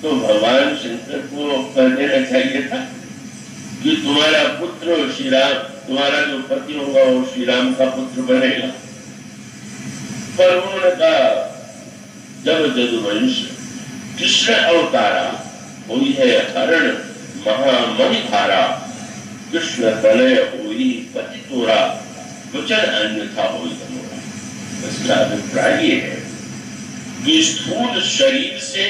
तो भगवान शंकर को कह देना चाहिए था कि तुम्हारा पुत्र श्री राम, तुम्हारा जो पति होगा वो श्री राम का पुत्र बनेगा। पर उन्होंने कहा जब जदुवंश कृष्ण अवतारा हुई है हरण महामणि धारा, कृष्ण तनय हुई पति तोरा, वचन अन्यथा हुई तमोरा। इसका अभिप्राय ये है कि स्थूल शरीर से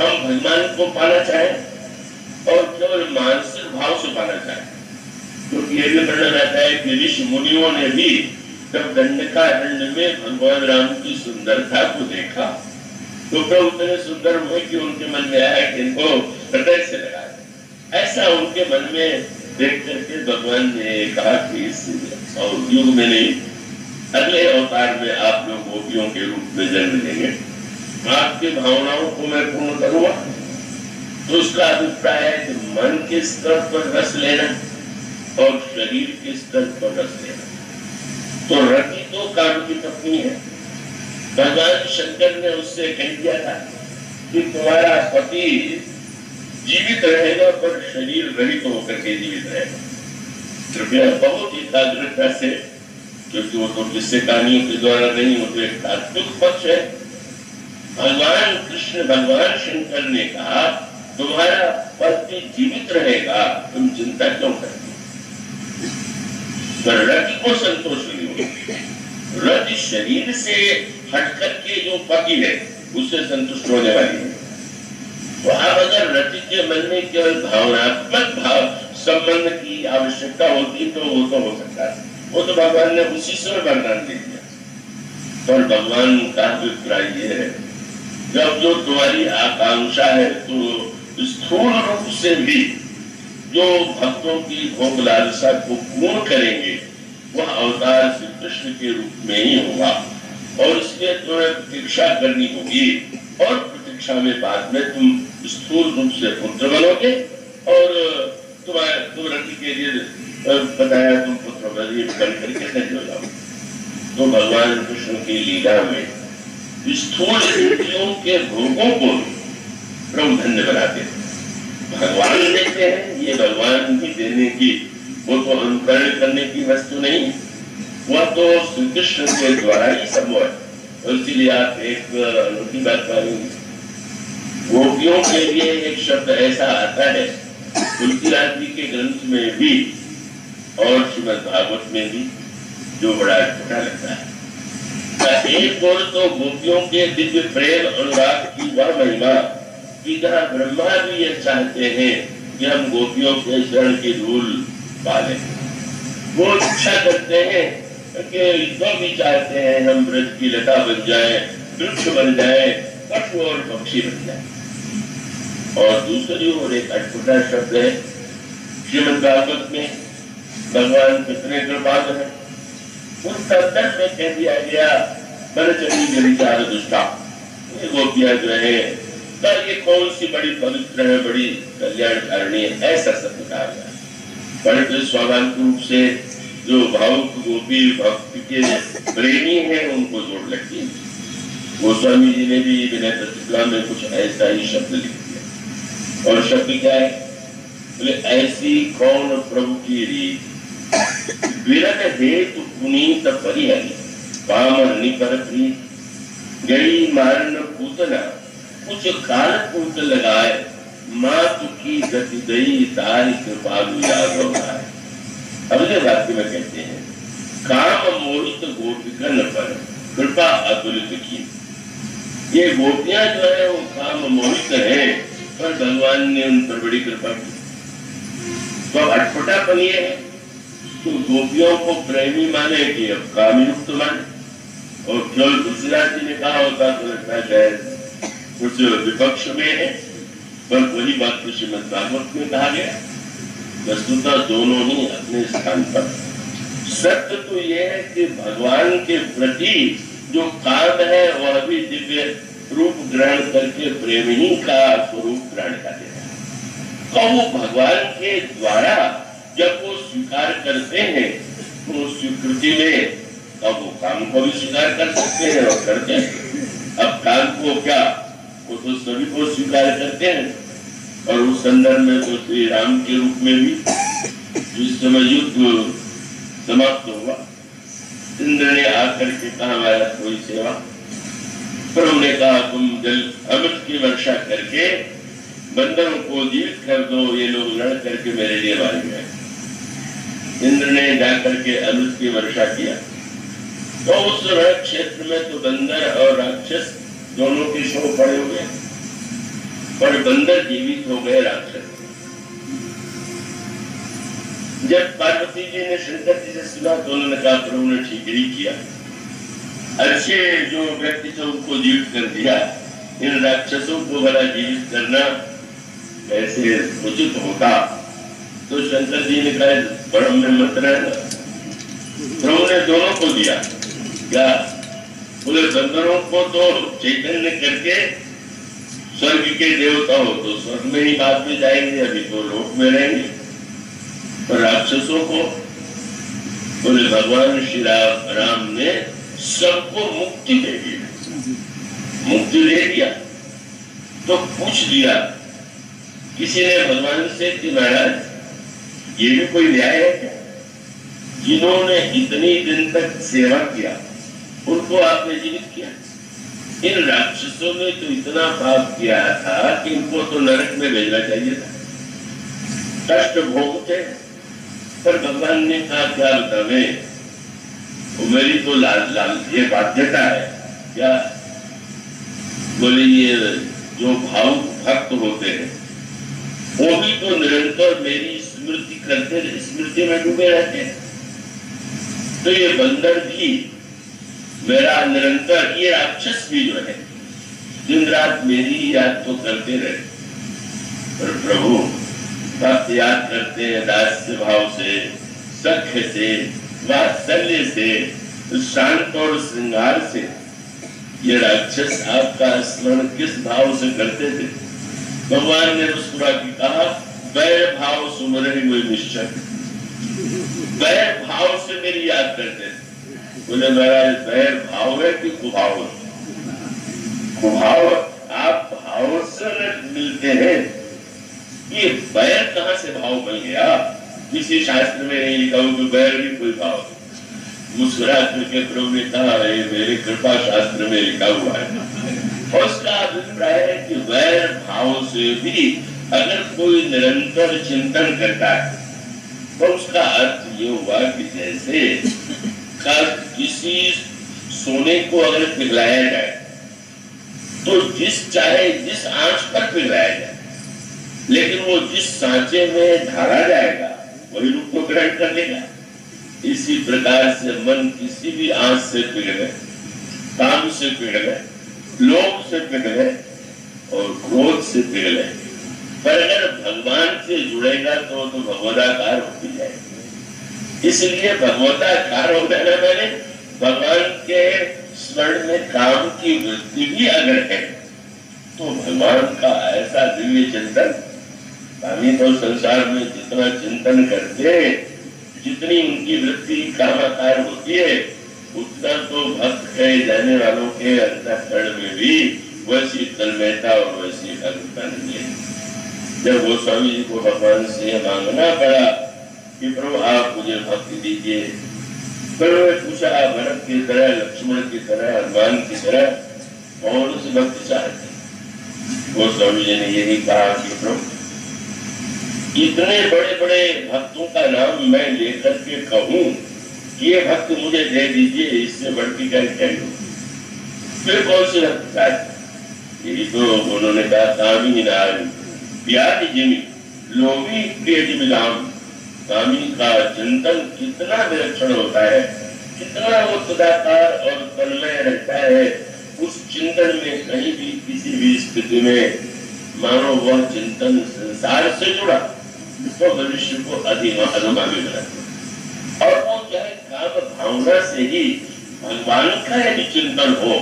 हम भगवान को पाना चाहें और केवल मानसिक भाव से पाना चाहें, क्योंकि तो ये भी वर्णन आता है कि ऋषि मुनियों ने भी जब दंडकारण्य में भगवान राम की सुंदरता को देखा तो प्रभु इतने सुंदर हुए कि उनके मन में आया कि इनको हृदय से लगा दे। ऐसा उनके मन में देख करके भगवान ने कहा कि इस युग में नहीं, अगले अवतार में आप लोग गोपियों के रूप में जन्म लेंगे, आपकी भावनाओं को मैं पूर्ण करूंगा। तो उसका अभिप्राय है कि मन के स्तर पर रस लेना और शरीर के स्तर पर रस लेना। तो रति तो काम की पत्नी है। भगवान शंकर ने उससे कह दिया था कि तुम्हारा पति जीवित रहेगा पर शरीर रहित होकर के जीवित रहेगा। कृपया बहुत एकाग्रता से, क्योंकि वो तो किससे कहानियों के द्वारा नहीं होते, एक तात्विक पक्ष है। भगवान कृष्ण, भगवान शंकर ने कहा तुम्हारा पति जीवित रहेगा, तुम चिंता क्यों करते? पर रति को संतोष नहीं होगा। रति शरीर से हटकर के जो पति है उससे संतुष्ट होने वाली है। तो आप अगर रति के मन में केवल भावनात्मक भाव संबंध की आवश्यकता होती तो वो तो हो सकता है, वो तो भगवान ने उसी समय वरदान दे दिया। पर भगवान का अभिप्राय ये है, जब जो तुम्हारी आकांक्षा है तो स्थूल रूप से भी जो भक्तों की भोग लालसा को पूर्ण करेंगे वह अवतार श्री कृष्ण के रूप में ही होगा। और इसलिए तुम्हें प्रतीक्षा करनी होगी और प्रतीक्षा में बाद में तुम स्थूल रूप से पुत्र बनोगे और तुम रति के लिए बताया तुम पुत्र बन करके सज हो जाओगे। तो भगवान कृष्ण की लीला में स्थूल इंद्रियों के भोगों को प्रभु धन्य बनाते हैं। भगवान देते हैं, ये भगवान ही देने की, वो तो अनुकरण करने की वस्तु नहीं, वह तो श्री कृष्ण के द्वारा ही संभव है। इसीलिए आप एक अनूठी बात पाएंगे, गोपियों के लिए एक शब्द ऐसा आता है तुलसीदास जी के ग्रंथ में भी और श्रीमद् भागवत में भी, जो बड़ा अच्छा लगता है। एक और तो गोपियों के दिव्य प्रेम अनुराग की वह महिमा कि जहाँ ब्रह्मा भी ये चाहते हैं कि हम गोपियों के शरण की धूल पालें, वो इच्छा करते हैं कि जो भी चाहते हैं हम ब्रज की लता बन जाए, वृक्ष बन जाए, पशु और पक्षी बन जाए। और दूसरी ओर एक अटूटा शब्द है श्रीमद् भागवत में, भगवान कितने कृपालु हैं। उस संदर्भ में कह दिया गया बनचरी गिरिचार दुष्टा, ये गोपियां जो है पर ये कौन सी बड़ी पवित्र है, बड़ी कल्याणकारिणी है, ऐसा शब्द कहा गया। परंतु स्वाभाविक रूप से जो भावुक गोपी भक्ति के प्रेमी हैं उनको जोड़ लगती है। गोस्वामी जी ने भी विनय प्रतिक्रिया में कुछ ऐसा ही शब्द लिख दिया। और शब्द क्या है? बोले ऐसी कौन प्रभु की रीत, विरह हेतु पुनीत परिहरी, पामर निपर प्रीत, गई मारन पूतना, कुछ काल पूत लगाए, मातु की गति दई तारी कृपालु यादव आए। अगले वाक्य में कहते हैं काम मोहित गोपिकन पर कृपा अतुलित की। ये गोपियां जो है वो काम मोहित है पर भगवान ने उन पर बड़ी कृपा की। तो अटपटापन ये है तो गोपियों को प्रेमी माने कि अब काम युक्त माने। और केवल तुलसीदास जी ने कहा होता तो लगता है कुछ विपक्ष में है, पर वही बात तो श्रीमद् भागवत में कहा गया। वस्तुतः दोनों ही अपने स्थान पर। सत्य तो यह है कि भगवान के प्रति जो काम है वह भी दिव्य रूप ग्रहण करके प्रेम ही का स्वरूप ग्रहण करते हैं। तो वो भगवान के द्वारा जब वो स्वीकार करते हैं तो स्वीकृति में अब वो काम को भी स्वीकार कर सकते हैं और करते हैं। अब काम को क्या वो तो सभी को स्वीकार करते हैं। और उस संदर्भ में तो श्री राम के रूप में भी जिस समय युद्ध समाप्त हुआ, इंद्र ने आकर के कहा हमारा कोई सेवा, प्रभु ने कहा तुम जल अमृत की वर्षा करके बंदरों को जीवित कर दो, ये लोग लड़ करके मेरे लिए मारे गए। इंद्र ने जाकर के अमृत की वर्षा किया तो उस रण क्षेत्र में तो बंदर और राक्षस दोनों के शव पड़े हुए, और बंदर जीवित हो गए राक्षस। जब पार्वती जी ने शंकर जी से सुना तो उन्होंने कहा प्रभु ने ठीक ही किया, अच्छे जो व्यक्ति थे उनको जीवित कर दिया, इन राक्षसों को भला जीवित करना कैसे उचित होता। तो शंकर जी ने कहा बड़ा में मत रहना, प्रभु ने दोनों को दिया। क्या बोले बंदरों को तो चैतन्य करके स्वर्ग के देवता हो तो स्वर्ग में ही बाद में जाएंगे, अभी तो लोक में रहेंगे। और राक्षसों को बोले भगवान श्री राम ने सबको मुक्ति दे दी, मुक्ति दे दिया। तो पूछ दिया किसी ने भगवान से कि महाराज ये भी कोई न्याय है क्या, जिन्होंने इतनी दिन तक सेवा किया उनको आपने जीवित किया। इन राक्षसों ने तो इतना पाप किया था कि इनको तो नरक में भेजना चाहिए था, कष्ट भोगते। पर भगवान ने कहा क्या बतावे, मेरी तो ये बाध्यता है। क्या बोले ये जो भावुक भक्त होते हैं वो भी तो निरंतर मेरी स्मृति करते, स्मृति में डूबे रहते हैं। तो ये बंदर भी मेरा निरंतर, ये राक्षस भी जो है दिन रात मेरी याद तो करते रहे। पर प्रभु भक्त याद करते हैं दास्य भाव से, सख्य से, वात्सल्य से, शांत और श्रृंगार से। ये राक्षस आपका स्मरण किस भाव से करते थे? भगवान ने मुस्कुरा के कहा वैर भाव सुमरहि हुए निश्चय, वैर भाव से मेरी याद करते थे। बोले महाराज वैर भाव है कि कुभाव है? कुभाव, आप भाव से मिलते हैं, ये वैर कहाँ से भाव बन गया? किसी शास्त्र में नहीं लिखा हो कि वैर भी कोई भाव। मुस्कुरा करके प्रभु ने कहा मेरे कृपा शास्त्र में लिखा हुआ है। और उसका अभिप्राय है कि वैर भाव से भी अगर कोई निरंतर चिंतन करता है तो उसका अर्थ ये हुआ कि जैसे किसी सोने को अगर पिघलाया जाए तो जिस आंच पर पिघलाया जाए, लेकिन वो जिस सांचे में ढाला जाएगा वही रूप को ग्रहण कर लेगा। इसी प्रकार से मन किसी भी आंच से पिघले, काम से पिघले, लोभ से पिघले और क्रोध से पिघले, पर अगर भगवान से जुड़ेगा तो भगवदाकार होती जाएगी। इसलिए भगवदाकार हो जाना मैंने भगवान के स्मरण में काम की वृत्ति भी अगर है तो भगवान का ऐसा दिव्य चिंतन, हामी तो संसार में जितना चिंतन करते, जितनी उनकी वृत्ति कामाकार होती है, उतना तो भक्त कहे जाने वालों के अंतःकरण में भी वैसी तन्मयता और वैसी भक्तता नहीं है। जब गोस्वामी जी को भगवान से मांगना पड़ा कि प्रभु आप मुझे भक्ति दीजिए, फिर पूछा भरत की तरह, लक्ष्मण की तरह, हनुमान की तरह कौन सी भक्ति चाहते? गोस्वामी जी ने यही कहा कि प्रभु इतने बड़े बड़े भक्तों का नाम मैं लेकर के कहूं कि ये भक्त मुझे दे दीजिए, इससे बढ़ के क्या चाहिए? फिर कौन सी भक्ति चाहते? यही तो उन्होंने कहा कामी नारी प्यारी जिमी लोभी प्रिय जिमिलाम। स्वामी का चिंतन कितना विलक्षण होता है, कितना वो सदाकार और तन्मय रहता है। उस चिंतन में कहीं भी किसी भी स्थिति में मानो वह चिंतन संसार से जुड़ा तो मनुष्य को अधिमानी बनाता। और वो चाहे काम भावना से ही भगवान का यदि चिंतन हो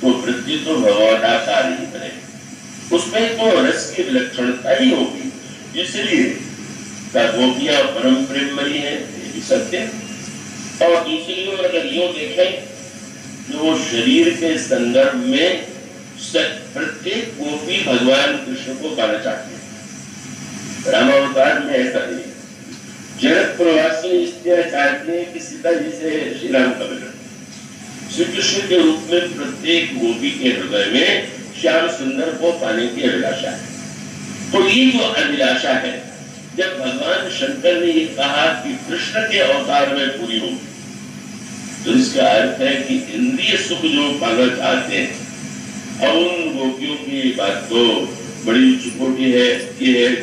तो वृत्ति तो भगवदाकार ही बने, उसमें तो रस की विलक्षणता ही होगी। इसलिए गोपियां परम प्रेममयी है, ये भी सत्य। और दूसरी ओर अगर यूं देखें जो शरीर के संदर्भ में प्रत्येक गोपी भगवान कृष्ण को पाना चाहती है। रामावतार में ऐसा नहीं, जनक प्रवासी स्त्रियां चाहती है कि सीता जी से श्री राम का मिलन। श्री कृष्ण के रूप में प्रत्येक गोपी के हृदय में श्याम सुंदर को पाने की अभिलाषा है। तो ये जो अभिलाषा है, जब भगवान शंकर ने ये कहा कि कृष्ण के अवतार में पूरी होगी, तो इसका अर्थ है कि इंद्रिय सुख जो पाना चाहते हैं, और उन गोपियों की बात तो बड़ी उच्च कोटि है। ये है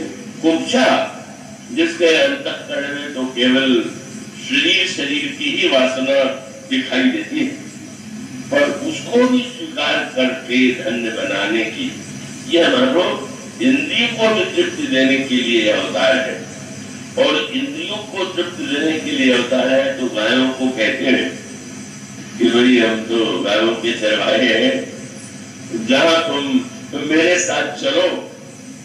कुब्जा, जिसके अंतःकरण में तो केवल शरीर की ही वासना दिखाई देती है, पर उसको भी स्वीकार करके धन्य बनाने की, यह मानो इंद्रियों को भी तृप्ति देने के लिए अवतार है। और इंद्रियों को तृप्ति देने के लिए अवतार है तो गायों को कहते हैं कि भाई हम तो गायों के चरवाहे हैं, जहां तुम मेरे साथ चलो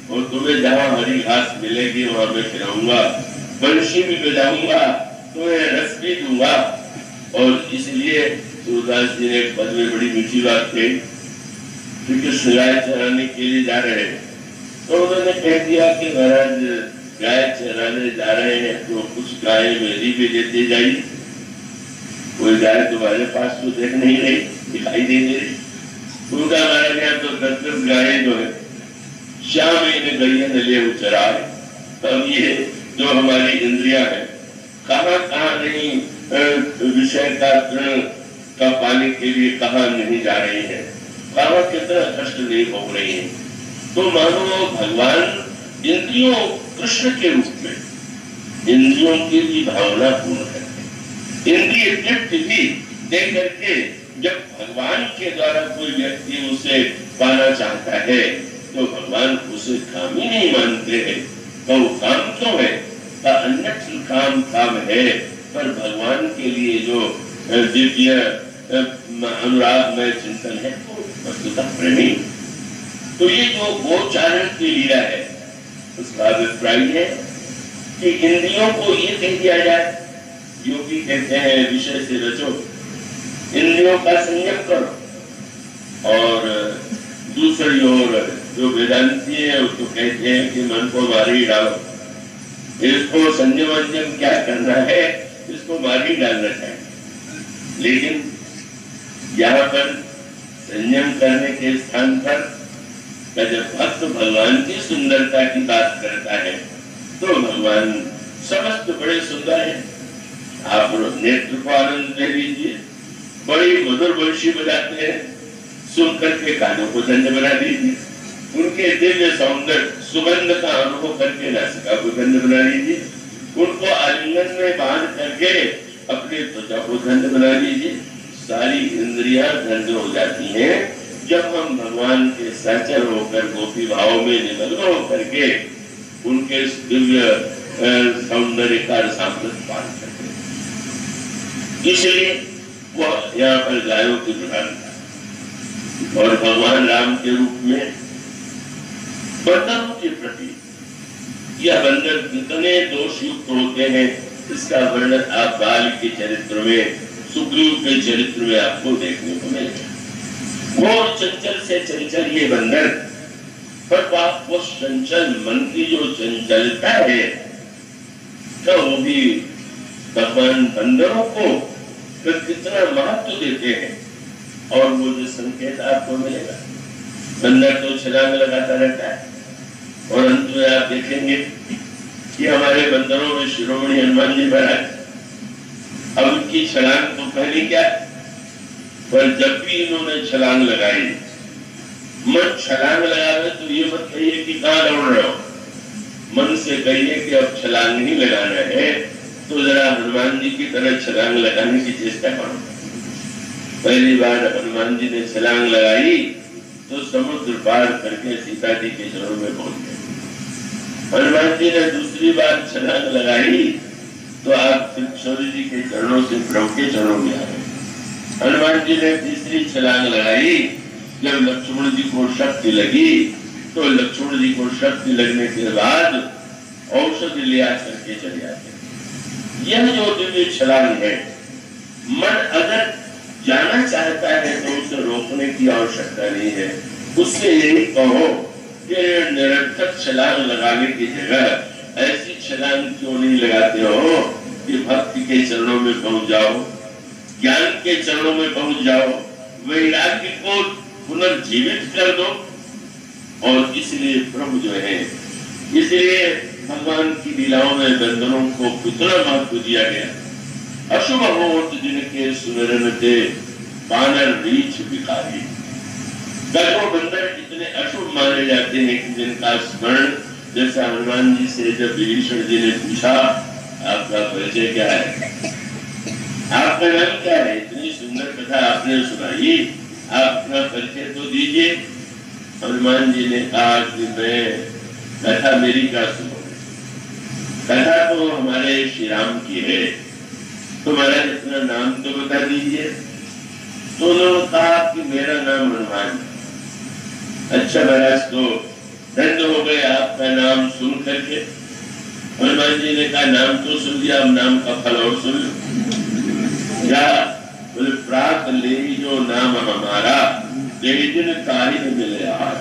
और तुम्हें जहां हरी घास मिलेगी वहां मैं खिलाऊंगा, बंशी भी बजाऊंगा, तुम्हें रस भी दूंगा। और इसलिए सूरदास जी ने पद में बड़ी मीठी बात कही, कृष्ण गाय चराने के लिए जा रहे हैं, तो उन्होंने कह दिया कि महाराज गाय चराने जा रहे हैं तो कुछ गाय मेरी भी देते जाइए। कोई गाय तुम्हारे पास तो देख नहीं रही, दिखाई दे रही। उनका महाराज यहाँ तो 10-10 गायें जो है श्याम इन गैया ने ले चराए। तब ये जो हमारी इंद्रियां है, कहाँ कहाँ नहीं विषय का तृण का पाने के लिए कहाँ नहीं जा रही है, कहाँ कितना कष्ट नहीं भोग रही है। तो मानो भगवान इंद्रियों कृष्ण के रूप में इंद्रियों की भी भावना पूर्ण करते, इंद्रिय तृप्ति भी दे करके जब भगवान के द्वारा कोई व्यक्ति उसे पाना चाहता है तो भगवान उसे काम ही नहीं मानते हैं। तो वो काम क्यों है? अन्य काम है, पर भगवान के लिए जो दिव्य अनुराग में चिंतन है वो वस्तुतः प्रेमी। तो ये जो गोचारण की लीला है, उसका अभिप्राय है कि इंद्रियों को ये कह दिया जाए, योगी कहते हैं विषय से बचो, इंद्रियों का संयम करो। और दूसरी ओर जो वेदांती है उसको कहते हैं कि मन को मार ही डालो, इसको संयम क्या करना है, इसको मार ही डालना चाहिए। लेकिन यहाँ पर संयम करने के स्थान पर जब भक्त भगवान की सुंदरता की बात करता है तो भगवान समस्त बड़े सुंदर है। आप नेत्र को आनंद ले लीजिए, बड़ी मधुर बंशी बजाते हैं, सुन करके कानों को धन्य बना दीजिए। उनके दिव्य सौंदर्य सुगंध का अनुभव करके नासिका को धन्य बना लीजिए। उनको आलिंगन में बांध करके अपनी त्वचा को धन्य बना लीजिए। सारी इंद्रियां धन्य हो जाती हैं जब हम भगवान के सहचर होकर गोपी भाव में निमग्न होकर के उनके दिव्य सौंदर्य का रसामृत पान करते हैं। इसलिए वह यहाँ पर गायों की प्रधानता और भगवान राम के रूप में बंदरों के प्रति यह बंदर कितने दोष युक्त होते हैं, इसका वर्णन आप बाल के चरित्र में, सुग्रीव के चरित्र में आपको देखने को मिलेगा। और चंचल से चंचल ये बंदर, पर वो चंचल मन की जो चंचलता है, तो वो भी भगवान बंदरों को कितना महत्व देते हैं। और वो जो संकेत आपको मिलेगा, बंदर तो छलांग लगाता रहता है, और अंत में आप देखेंगे कि हमारे बंदरों में शिरोमणि हनुमान जी महाराज, अब उनकी छलांग तो पहले क्या, पर जब भी इन्होंने छलांग लगाई, मन छलांग लगावे तो ये मत कहिए कि कहाँ दौड़ रहे हो, मन से कहिए कि अब छलांग नहीं लगाना है, तो जरा हनुमान जी की तरह छलांग लगाने की चेष्टा करो। पहली बार हनुमान जी ने छलांग लगाई तो समुद्र पार करके सीता जी के चरणों में पहुंच गए। हनुमान जी ने दूसरी बार छलांग लगाई तो आप सूर्य जी के चरणों से प्रभु के चरणों में आए। हनुमान जी ने तीसरी छलांग लगाई, जब लक्ष्मण जी को शक्ति लगी तो लक्ष्मण जी को शक्ति लगने के बाद औषधि ले करके चले आते। यह जो दिव्य छलांग है, मन अगर जाना चाहता है तो उसे रोकने की आवश्यकता नहीं है। उससे यही कहो कि निरर्थक छलांग लगाने की जगह ऐसी छलांग क्यों नहीं लगाते हो कि भक्ति के चरणों में पहुंच जाओ, ज्ञान के चरणों में पहुंच जाओ, वैराग्य को पुनर्जीवित कर दो। और इसलिए प्रभु जो है, इसलिए भगवान की लीलाओं में बंदरों को कितना महत्व दिया गया। अशुभ मुहूर्त जिनके सुमिरन थे बानर रीछ भिखारी। गधों बंदर इतने अशुभ माने जाते हैं कि जिनका स्मरण, जैसा हनुमान जी से जब विभीषण जी ने पूछा आपका परिचय क्या है, आपका नाम क्या है, इतनी सुंदर कथा आपने सुनाई, आप अपना परिचय तो दीजिए। हनुमान जी ने कहा कि मैं कथा मेरी का सुनो, कथा तो हमारे श्री राम की है, तो महाराज अपना नाम तो बता दीजिए। तो उन्होंने कहा कि मेरा नाम हनुमान। अच्छा महाराज, तो धन्य हो गए आपका नाम सुन करके। हनुमान जी ने कहा नाम तो सुन लिया, अब नाम का फल और सुन लो। क्या बोले, प्रात ले जो नाम हमारा, यही दिन तारीख मिले यार।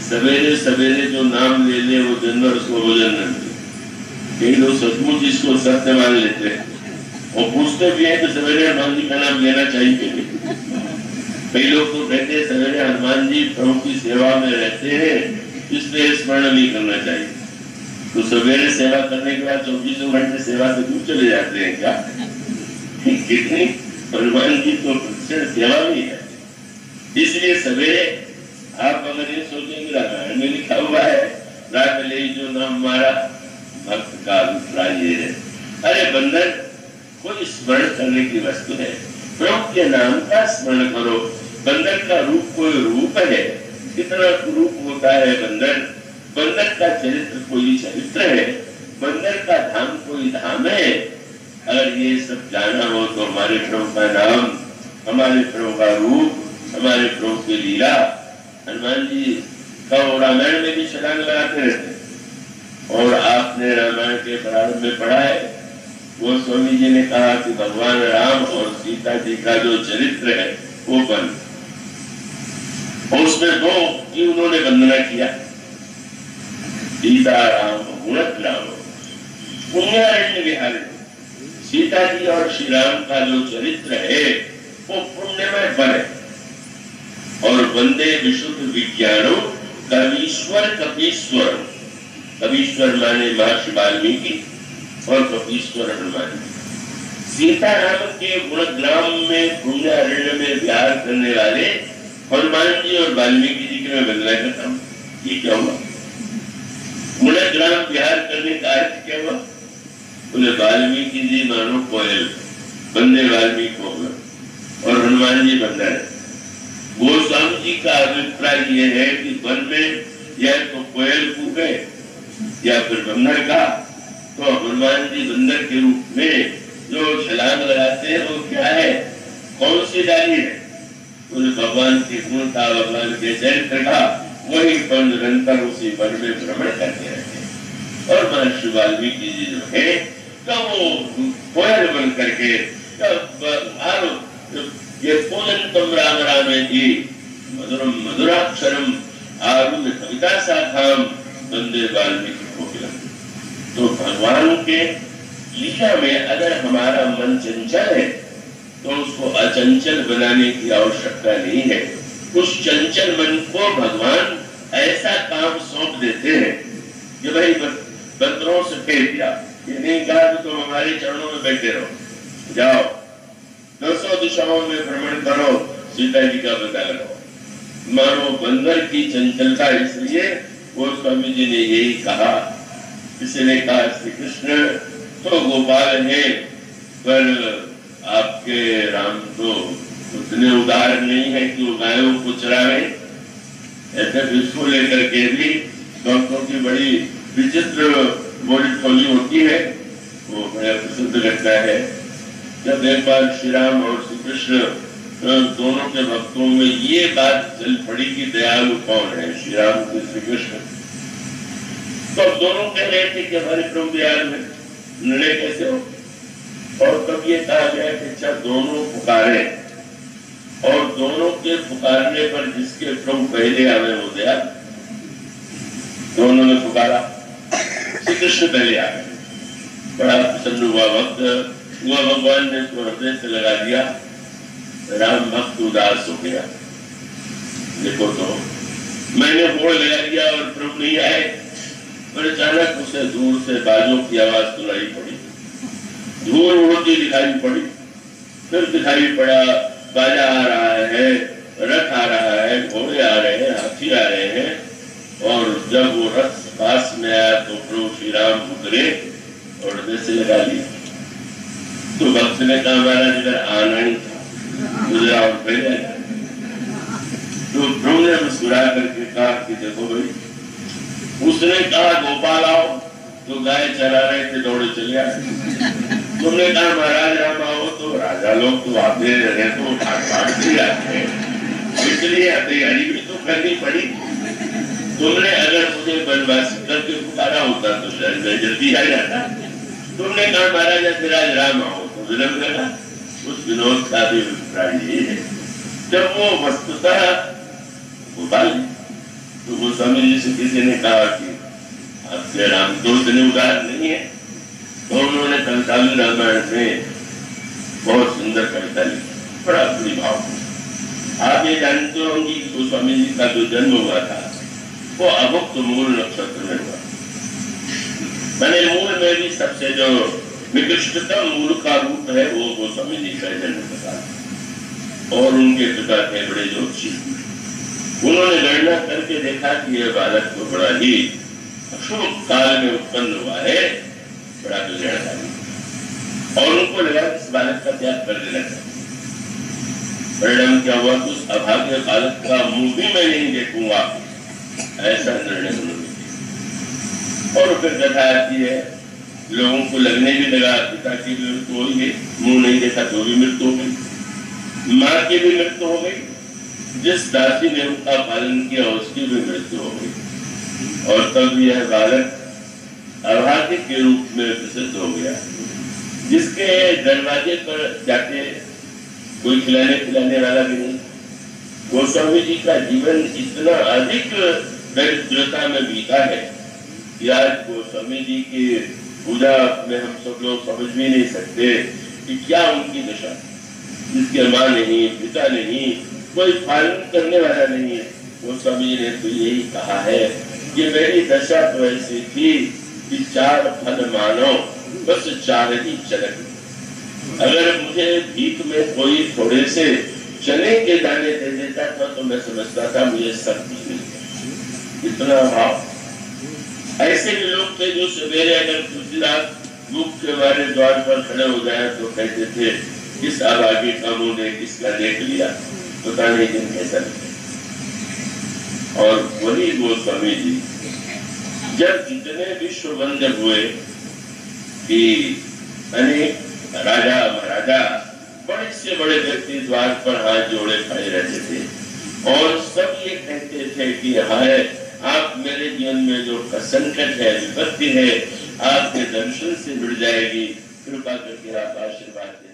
सवेरे सवेरे जो नाम ले ले वो दिन भर उसको भोजन न मिले। कई लोग सचमुच इसको सत्य मान लेते हैं और पूछते भी हैं कि सवेरे हनुमान जी का नाम लेना चाहिए। कई लोग तो कहते हैं सवेरे हनुमान जी प्रभु की सेवा में रहते हैं, इसलिए स्मरण नहीं करना चाहिए। तो सवेरे सेवा करने के बाद 24 घंटे सेवा से दूर चले जाते हैं क्या? कितनी हनुमान जी तो सेवा भी है। इसलिए सवेरे आप अगर ये सोचेंगे रामायण में लिखा हुआ है रात ले जो नाम हमारा, भक्त का अभिप्राय ये है, अरे बंदर कोई स्मरण करने की वस्तु है, प्रभु के नाम का स्मरण करो। बंदर का रूप कोई रूप है, कितना रूप होता है बंदर, बंदर का चरित्र कोई चरित्र है, बंदर का धाम कोई धाम है। अगर ये सब जाना हो तो हमारे प्रभु का नाम, हमारे प्रभु का रूप, हमारे प्रभु की लीला। हनुमान जी का रामायण में भी छलांग लगाते रहते और आपने रामायण के प्रारंभ में पढ़ा है, वो स्वामी जी ने कहा कि भगवान राम और सीता जी का जो चरित्र है वो बन, और उसमें दो की उन्होंने वंदना किया, सीता राम गुणत राम पुण्यारण्य विहारी। सीता जी और श्री राम का जो चरित्र है वो पुण्यमय बन है। और वंदे विशुद्ध विज्ञानो कवीश्वर कपीश्वर, कवीश्वर माने महर्षि वाल्मीकि और कपीश्वर हनुमान। सीता राम के गुणग्राम में पुण्यारण्य में विहार करने वाले हनुमान जी और वाल्मीकि जी की मैं वंदना करता हूँ। ये क्या हुआ? गुणग्राम विहार करने का अर्थ क्या हुआ? बोले वाल्मीकि जी मानो कोयल, बंदे वाल्मीकि होगा और हनुमान जी बंदर। गोस्वामी जी का अभिप्राय ये है कि वन में या तो कोयल कूके या फिर बंदर का, तो हनुमान जी बंदर के रूप में जो छलांग लगाते हैं वो क्या है, कौन सी डाली है? बोले भगवान के गुण का, भगवान के चरित्र का, वही पर निरंतर उसी वन में भ्रमण करते रहते हैं। और महर्षि वाल्मीकि जी जो है तो वो कोयल बन करके ये पूजनतम राम रामेति मधुरम मधुराक्षरम आरुह्य कविता शाखाम वंदे वाल्मीकि कोकिलम। तो भगवान के लीला में अगर हमारा मन चंचल है तो उसको अचंचल बनाने की आवश्यकता नहीं है। उस चंचल मन को भगवान ऐसा काम सौंप देते हैं कि भाई बंदरों से फेर दिया, ये नहीं कहा कि तुम हमारे चरणों में बैठे रहो, जाओ 200 दिशाओं में भ्रमण करो, सीता जी का पता लगाओ। मानो बंदर की चंचलता, इसलिए वो स्वामी जी ने यही कहा। किसी ने कहा श्री कृष्ण तो गोपाल है पर आपके राम तो उतने उदार नहीं है कि वो गायों को चरावे। ऐसे इसको लेकर के भी डॉक्टरों की बड़ी विचित्र बोली होती है, वो बड़ा प्रसिद्ध घटना है। जब एक बार श्री राम और श्री कृष्ण दोनों के भक्तों में ये बात चल पड़ी कि दयालु कौन है, श्री राम के श्री कृष्ण। तो दोनों कह रहे थे कि हमारे प्रभु दयालु है, निर्णय कैसे हो? और तब ये कहा गया कि अच्छा दोनों पुकारे और दोनों के पुकारने पर जिसके प्रभु पहले आवे हो गया, दोनों ने पुकारा, श्री कृष्ण पहले आ गए। बड़ा प्रसन्न हुआ वक्त हुआ, भगवान ने उसको हृदय से लगा दिया। राम भक्त उदास हो गया, देखो तो मैंने होड़ लगा दिया और प्रभु नहीं आए। पर अचानक उसे दूर से बाजों की आवाज सुनाई पड़ी, धूल उड़ती दिखाई पड़ी, फिर दिखाई पड़ा बाजा आ रहा है, रथ आ रहा है, घोड़े आ रहे हैं, हाथी आ रहे हैं। और जब वो रथ पास में आया तो प्रभु श्री राम उतरे और हृदय से लगा लिया। तो भक्त ने कहा महाराज इधर आना ही था, गुजरा और पहले। तो प्रभु ने मुस्कुरा करके कहा कि देखो भाई, उसने कहा गोपाल आओ, तो गाय चरा रहे थे, दौड़े चले आए। तुमने कहा महाराज राम आओ, तो राजा लोग तो आते रहे तो काटते आते हैं, इसलिए तैयारी भी तो करनी पड़ी। तुमने अगर मुझे वनवासी करके पुकारा होता तो शायद मैं जल्दी आ जाता। तुमने कहा महाराज आज राम आओ, तो विलंब लगा। उस विनोद का भी अभिप्राय ये है, जब वो वस्तुतः गोपाल, तो गोस्वामी जी से किसी ने कहा कि आपके राम तो इतने उदार नहीं है, तो उन्होंने कंसाली रामायण में बहुत सुंदर कविता लिखी, बड़ा बड़ी भाव। आप ये जानते होंगे कि गोस्वामी जी का जो जन्म हुआ था वो अभुक्त मूल नक्षत्र में हुआ। मैंने मूल में भी सबसे जो निकृष्टतम मूल का रूप है वो गोस्वामी जी का जन्म था। और उनके पिता थे बड़े ज्योतिषी। उन्होंने गणना करके देखा कि यह बालक को बड़ा ही अशुभ काल में उत्पन्न हुआ है, बड़ा कल्याणकारी, और उनको लगा इस बालक का त्याग कर देना चाहिए। परिणाम क्या हुआ, उस अभाग्य बालक का मुंह भी मैं नहीं देखूंगा, ऐसा निर्णय उन्होंने किया। और फिर कथा आती है, लोगों को लगने भी लगा पिता की भी मृत्यु हो गई, मुंह नहीं देखा तो भी मृत्यु हो गई, माँ की भी मृत्यु हो गई, जिस दासी ने उनका पालन किया उसकी भी मृत्यु हो गई। और तब यह बालक अभाग्य के रूप में प्रसिद्ध हो गया, जिसके दरवाजे पर जाके कोई खिलाने पिलाने वाला भी नहीं। गोस्वामी जी का जीवन इतना अधिक दरिद्रता में बीता है कि आज गोस्वामी जी की पूजा में हम सब लोग समझ भी नहीं सकते कि क्या उनकी दशा, जिसके माँ नहीं, पिता नहीं, कोई पालन करने वाला नहीं है। गोस्वामी जी ने तो यही कहा है कि मेरी दशा तो ऐसी थी कि 4 फल मानो, बस 4 ही चलक। अगर मुझे भीख में कोई थोड़े से चने के दाने दे देता था तो मैं समझता था मुझे सब कुछ मिल गया। इतना भाव। ऐसे भी लोग थे जो सवेरे अगर तुलसीदास मुख के हमारे द्वार पर खड़े हो जाए तो कहते थे किस अभागे का मुंह ने किसका देख लिया, पता नहीं दिन कैसा लगे। और वही गोस्वामी जी जब इतने विश्व वंद्य हुए कि अनेक राजा महाराजा बड़े से बड़े व्यक्ति द्वार पर हाथ जोड़े खड़े रहते थे और सब ये कहते थे कि हाय आप मेरे जीवन में जो संकट है, विपत्ति है, आपके दर्शन से मिट जाएगी, कृपा करके आप आशीर्वाद दें।